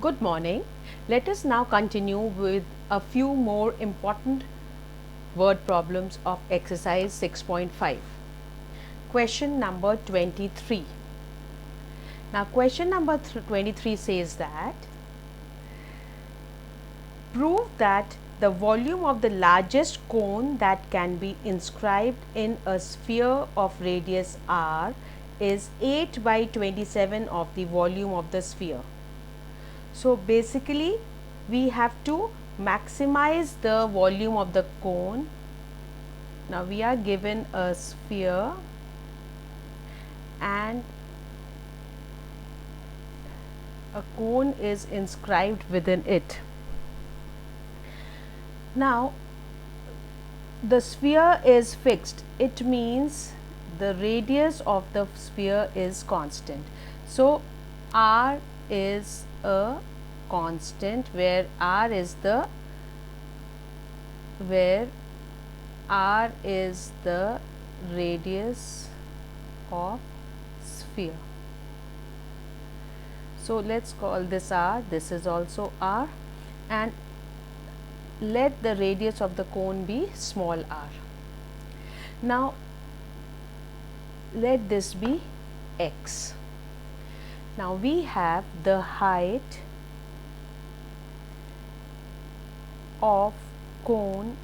Good morning. Let us now continue with a few more important word problems of exercise 6.5. Question number 23. Now question number 23 says that prove that the volume of the largest cone that can be inscribed in a sphere of radius r is 8 by 27 of the volume of the sphere. So basically we have to maximize the volume of the cone. Now we are given a sphere and a cone is inscribed within it. Now the sphere is fixed, it means the radius of the sphere is constant. So r is a constant where r is the radius of sphere. So let's call this r, this is also r, and let the radius of the cone be small r. Now let this be x. Now we have the height of cone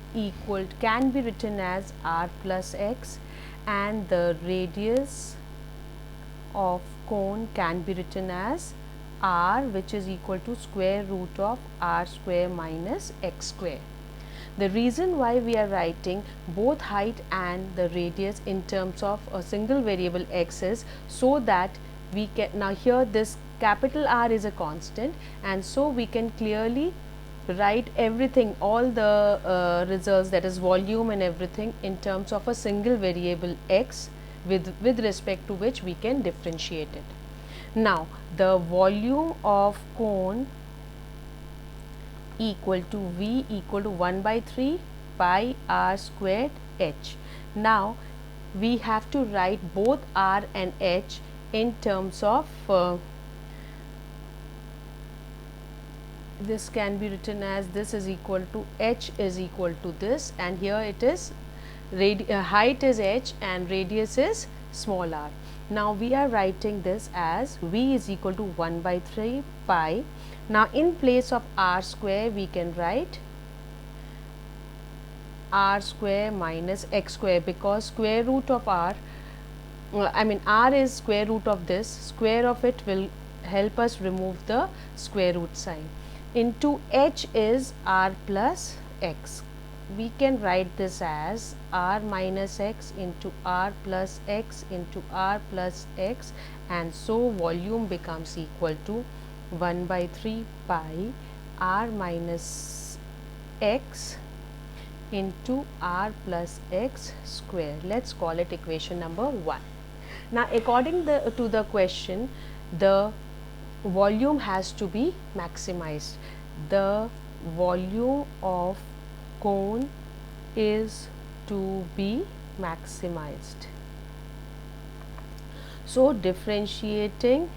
can be written as r plus x, and the radius of cone can be written as r, which is equal to square root of r square minus x square. The reason why we are writing both height and the radius in terms of a single variable x is so that we can, now here this capital R is a constant, and so we can clearly write everything, all the results, that is volume and everything, in terms of a single variable x with respect to which we can differentiate it. Now the volume of cone equal to V equal to 1 by 3 pi r squared h. Now we have to write both r and h in terms of this can be written as this is equal to h is equal to this, and here it is height is h and radius is small r. Now we are writing this as V is equal to 1 by 3 pi. Now in place of r square we can write r square minus x square, because square root of r, r is square root of this, square of it will help us remove the square root sign, into h is r plus x. We can write this as r minus x into r plus x into r plus x, and so volume becomes equal to 1 by 3 pi r minus x into r plus x square. Let's call it equation number 1. Now according to the question, the volume has to be maximized. The volume of cone is to be maximized. So differentiating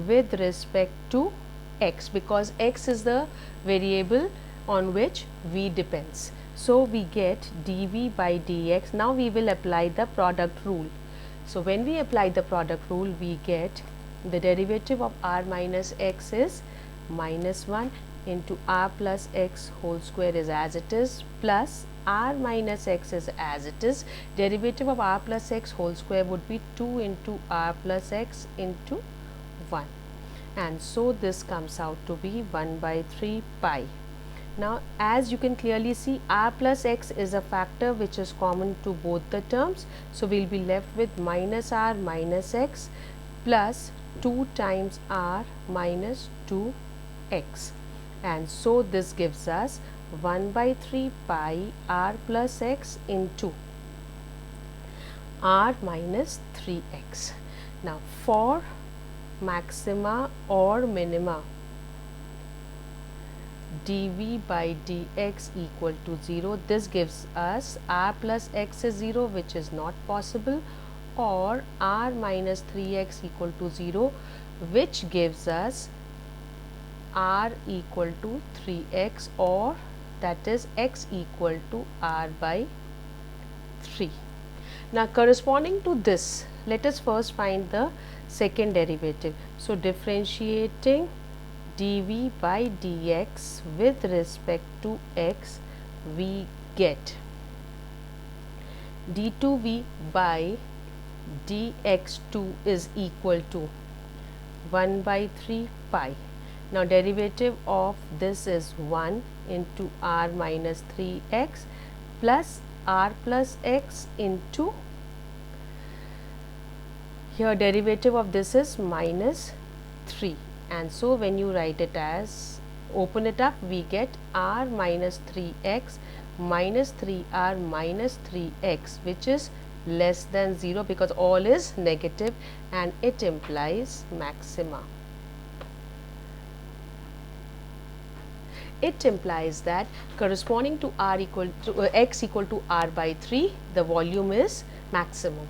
with respect to x, because x is the variable on which v depends. So we get dv by dx. Now we will apply the product rule. So when we apply the product rule, we get the derivative of r minus x is minus 1 into r plus x whole square is as it is, plus r minus x is as it is. Derivative of r plus x whole square would be 2 into r plus x into 1, and so this comes out to be 1 by 3 pi. Now as you can clearly see, r plus x is a factor which is common to both the terms, so we will be left with minus r minus x plus 2 times r minus 2x, and so this gives us 1 by 3 pi r plus x into r minus 3x. Now for maxima or minima, dv by dx equal to 0, this gives us r plus x is 0, which is not possible, or r minus 3x equal to 0, which gives us r equal to 3x, or that is x equal to r by 3. Now corresponding to this, let us first find the second derivative. So differentiating dv by dx with respect to x, we get d2v by dx2 is equal to 1 by 3 pi. Now derivative of this is 1 into r minus 3x plus r plus x into, here derivative of this is minus 3, and so when you write it as, open it up, we get r minus 3x minus 3r minus 3x, which is less than 0 because all is negative, and it implies maxima. It implies that corresponding to r equal to x equal to r by 3, the volume is maximum.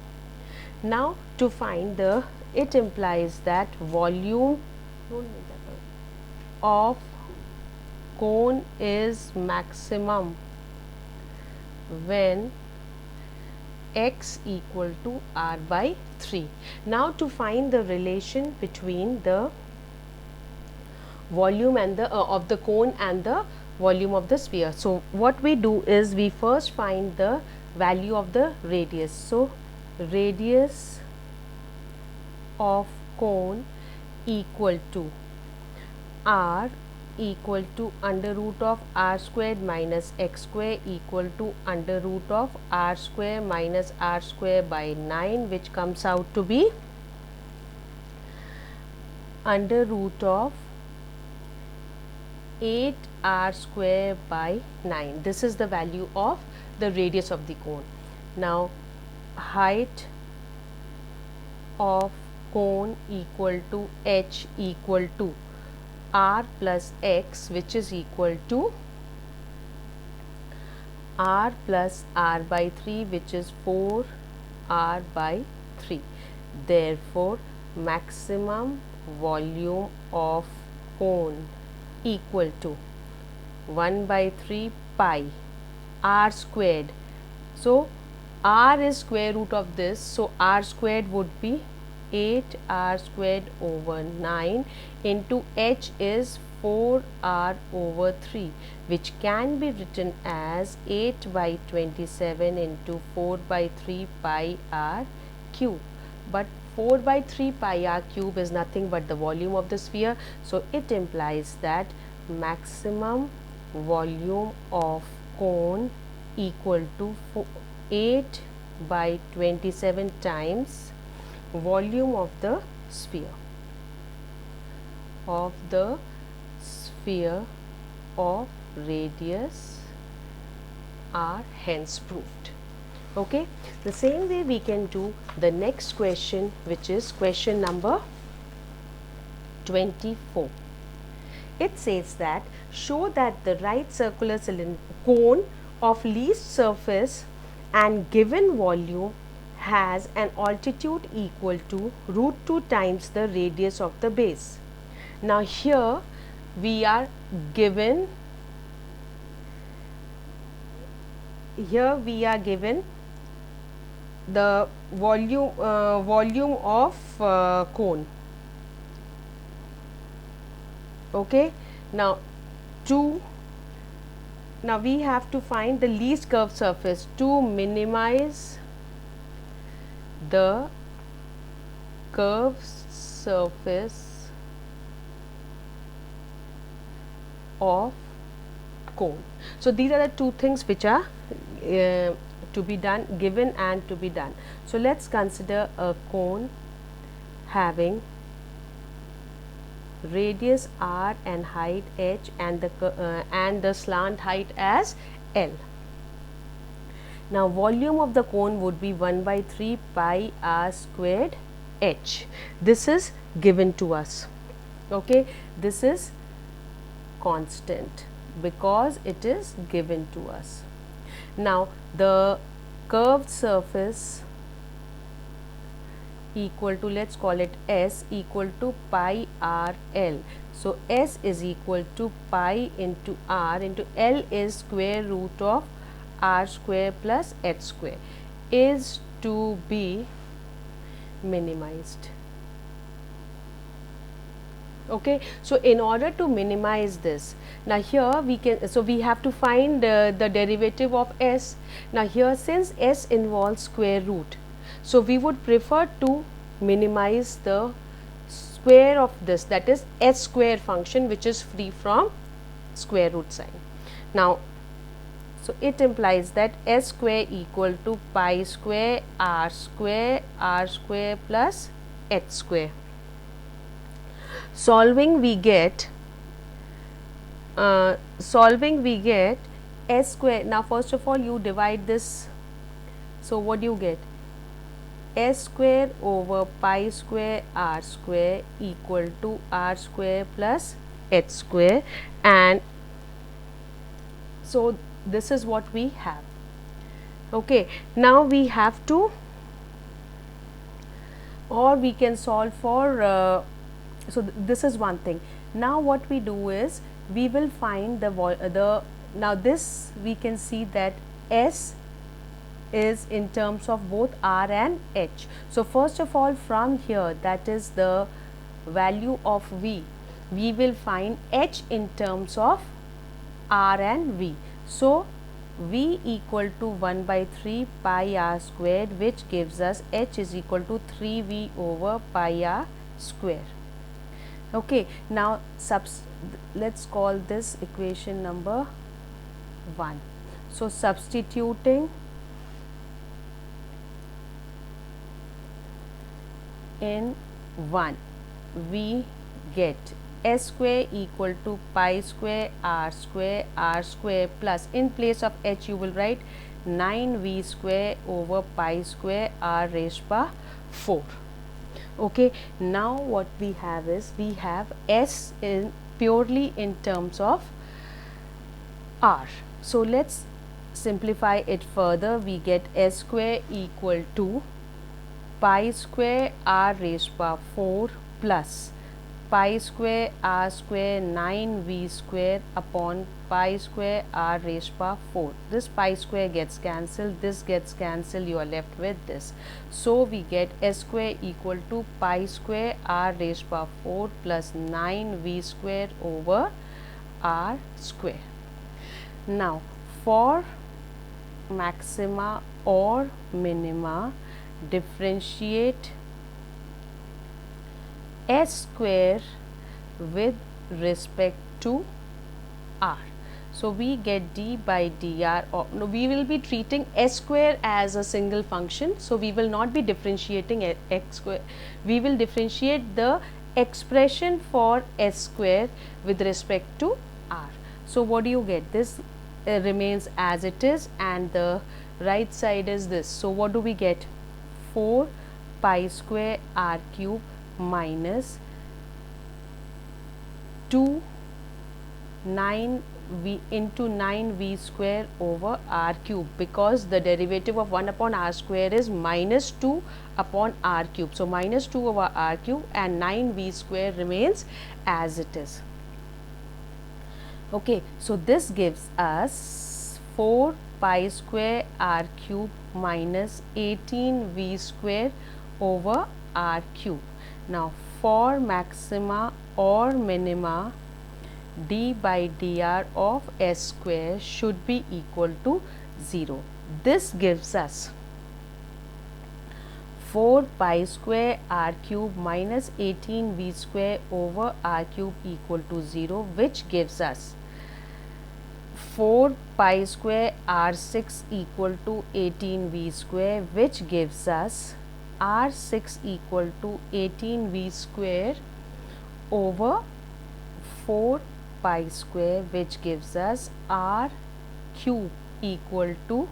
Now to find the, it implies that volume of cone is maximum when x equal to r by 3. Now to find the relation between the volume and the of the cone and the volume of the sphere. So what we do is we first find the value of the radius. So radius of cone equal to r equal to under root of r squared minus x square equal to under root of r square minus r square by 9, which comes out to be under root of 8r square by 9. This is the value of the radius of the cone. Now height of cone equal to h equal to r plus x, which is equal to r plus r by 3, which is 4r by 3. Therefore maximum volume of cone equal to 1 by 3 pi r squared. So r is square root of this, so r squared would be 8r squared over 9 into h is 4r over 3, which can be written as 8 by 27 into 4 by 3 pi r cube. But 4 by 3 pi r cube is nothing but the volume of the sphere, so it implies that maximum volume of cone equal to 8 by 27 times volume of the sphere of radius r, hence proved. Okay, the same way we can do the next question, which is question number 24. It says that show that the right circular cone of least surface and given volume has an altitude equal to root 2 times the radius of the base. Now here we are given, the volume of cone. Okay, now we have to find the least curved surface to minimize the curved surface of cone. So these are the two things which are to be done, given and to be done. So let's consider a cone having radius r and height h and the slant height as L. Now volume of the cone would be 1 by 3 pi r squared h. This is given to us. Okay, this is constant because it is given to us. Now the curved surface equal to, let's call it S, equal to pi r L. So S is equal to pi into r into L is square root of r square plus h square, is to be minimized. Okay, so in order to minimize this, now here we can, so we have to find the derivative of S. Now here, since S involves square root, so we would prefer to minimize the square of this, that is S square function, which is free from square root sign. Now, so it implies that S square equal to pi square r square plus h square. Solving we get S square. Now first of all you divide this, so what do you get? S square over pi square r square equal to r square plus h square, and so this is what we have. Okay, now we have to, or we can solve for so this is one thing. Now what we do is we will find the now this we can see that S is in terms of both r and h. So first of all, from here, that is the value of v, we will find h in terms of r and v. So v equal to 1 by 3 pi r squared, which gives us h is equal to 3v over pi r square. Okay, now let's call this equation number 1. So substituting in 1, we get S square equal to pi square r square plus, in place of h you will write 9v square over pi square r raised by 4. Okay, now what we have is, we have S in purely in terms of r. So let's simplify it further. We get S square equal to pi square r raised by 4 plus pi square r square 9v square upon pi square r raised by 4. This pi square gets cancelled, this gets cancelled, you are left with this. So we get S square equal to pi square r raised by 4 plus 9v square over r square. Now for maxima or minima, differentiate S square with respect to r. So we get d by dr, or no, we will be treating S square as a single function. So we will not be differentiating x square, we will differentiate the expression for S square with respect to r. So what do you get? This remains as it is, and the right side is this. So what do we get? 4 pi square r cube minus 2 9v into 9v square over r cube, because the derivative of 1 upon r square is minus 2 upon r cube. So minus 2 over r cube, and 9v square remains as it is. Okay, so this gives us 4 pi square r cube minus 18v square over r cube. Now for maxima or minima, d by dr of S square should be equal to 0. This gives us 4 pi square r cube minus 18v square over r cube equal to 0, which gives us 4 pi square r6 equal to 18v square, which gives us r6 equal to 18v square over 4 pi square, which gives us r cube equal to,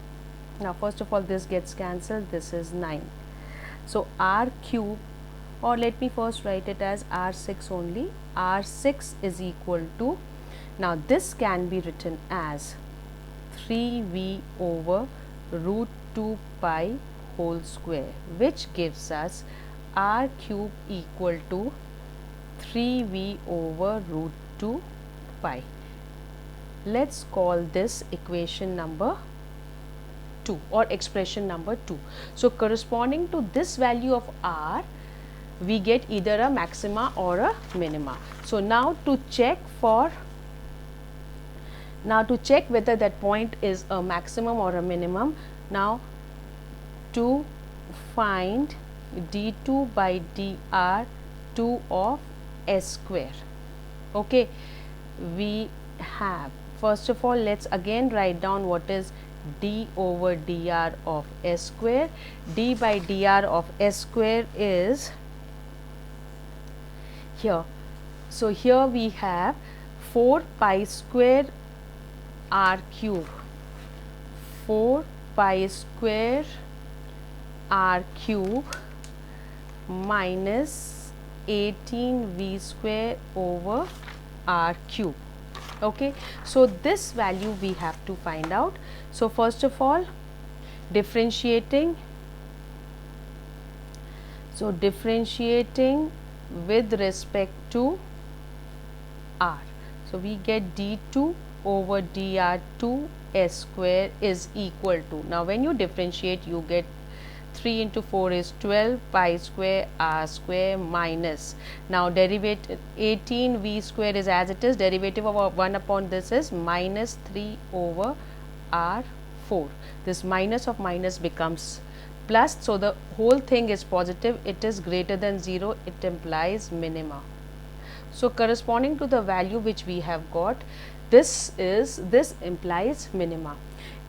now first of all this gets cancelled, this is 9. So r cube, or let me first write it as r6 only, r6 is equal to, now this can be written as 3v over root 2 pi whole square, which gives us r cube equal to 3v over root 2 pi. Let's call this equation number 2 or expression number 2. So, corresponding to this value of r, we get either a maxima or a minima. So, now to check whether that point is a maximum or a minimum, now to find d2 by dr 2 of s square. Okay, we have, first of all, let's again write down what is d over dr of s square. D by dr of s square is here. So, here we have 4 pi square r cube, 4 pi square r cube minus 18v square over r cube. Okay. So, this value we have to find out. So, first of all, differentiating with respect to r. So, we get d2 over dr2 s square is equal to, now when you differentiate you get 3 into 4 is 12 pi square r square minus, now derivative 18v square is as it is, derivative of 1 upon this is minus 3 over r4. This minus of minus becomes plus, so the whole thing is positive, it is greater than 0, it implies minima. So, corresponding to the value which we have got, this implies minima.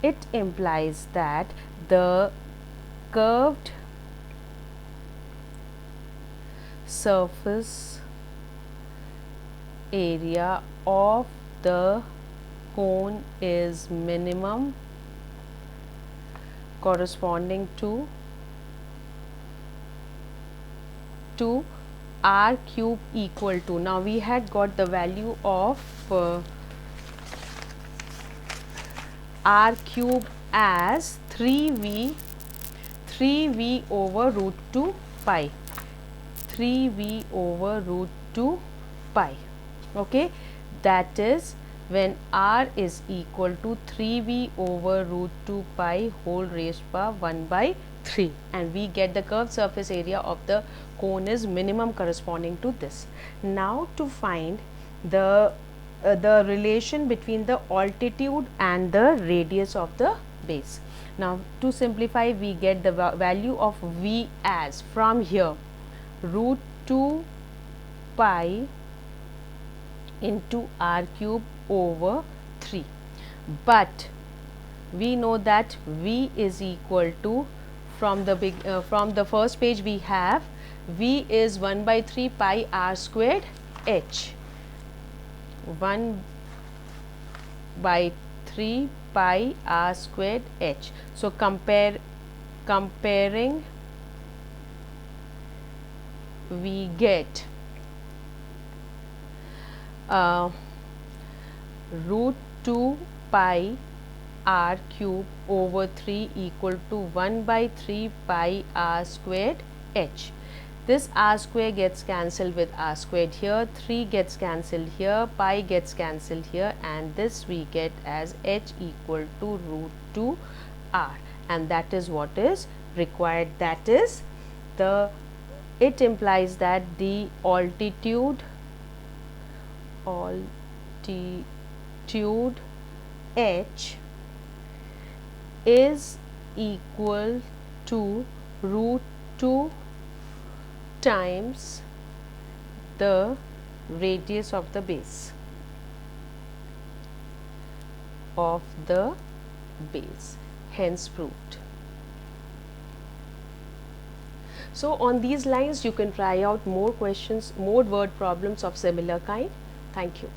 It implies that the curved surface area of the cone is minimum, corresponding to r cube equal to, now we had got the value of r cube as 3v over root 2 pi, 3v over root 2 pi. Okay, that is when r is equal to 3v over root 2 pi whole raised to power 1 by 3, and we get the curved surface area of the cone is minimum corresponding to this. Now, to find the relation between the altitude and the radius of the base. Now, to simplify, we get the value of v as, from here, root 2 pi into r cube over 3, but we know that v is equal to, from the first page we have v is 1 by 3 pi r squared h, 1 by 3 pi r squared h. So, comparing we get root 2 pi r cube over 3 equal to 1 by 3 pi r squared h. This r square gets cancelled with r squared here, 3 gets cancelled here, pi gets cancelled here, and this we get as h equal to root 2 r, and that is what is required. That is it implies that the altitude h is equal to root 2 times the radius of the base hence proved. So, on these lines you can try out more questions, more word problems of similar kind. Thank you.